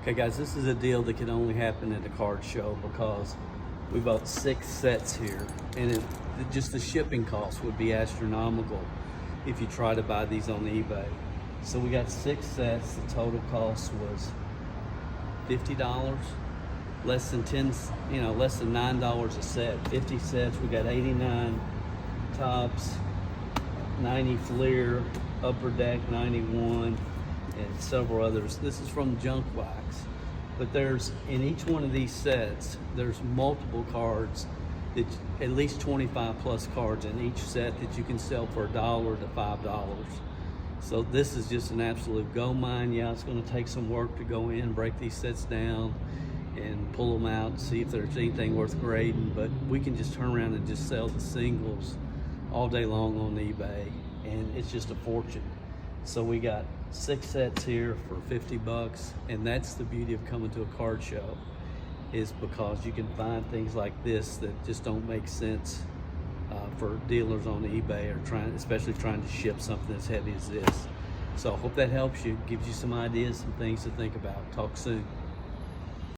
Okay guys, this is a deal that can only happen at a card show because we bought 6 sets here, and just the shipping cost would be astronomical if you try to buy these on eBay. So we got 6 sets. The total cost was $50, less than less than $9 a set. 50 sets. We got 89 tops, 90 Fleer, Upper Deck 91, and several others. This is from Junk Wax, but there's, in each one of these sets, there's multiple cards, that at least 25 plus cards in each set that you can sell for $1 to $5. So this is just an absolute gold mine. Yeah, it's going to take some work to go in, break these sets down, and pull them out and see if there's anything worth grading, but we can just turn around and just sell the singles all day long on eBay, and it's just a fortune. So we got 6 sets here for $50, and that's the beauty of coming to a card show, is because you can find things like this that just don't make sense for dealers on eBay, or especially trying to ship something as heavy as this. So I hope that helps you, gives you some ideas, some things to think about. Talk soon.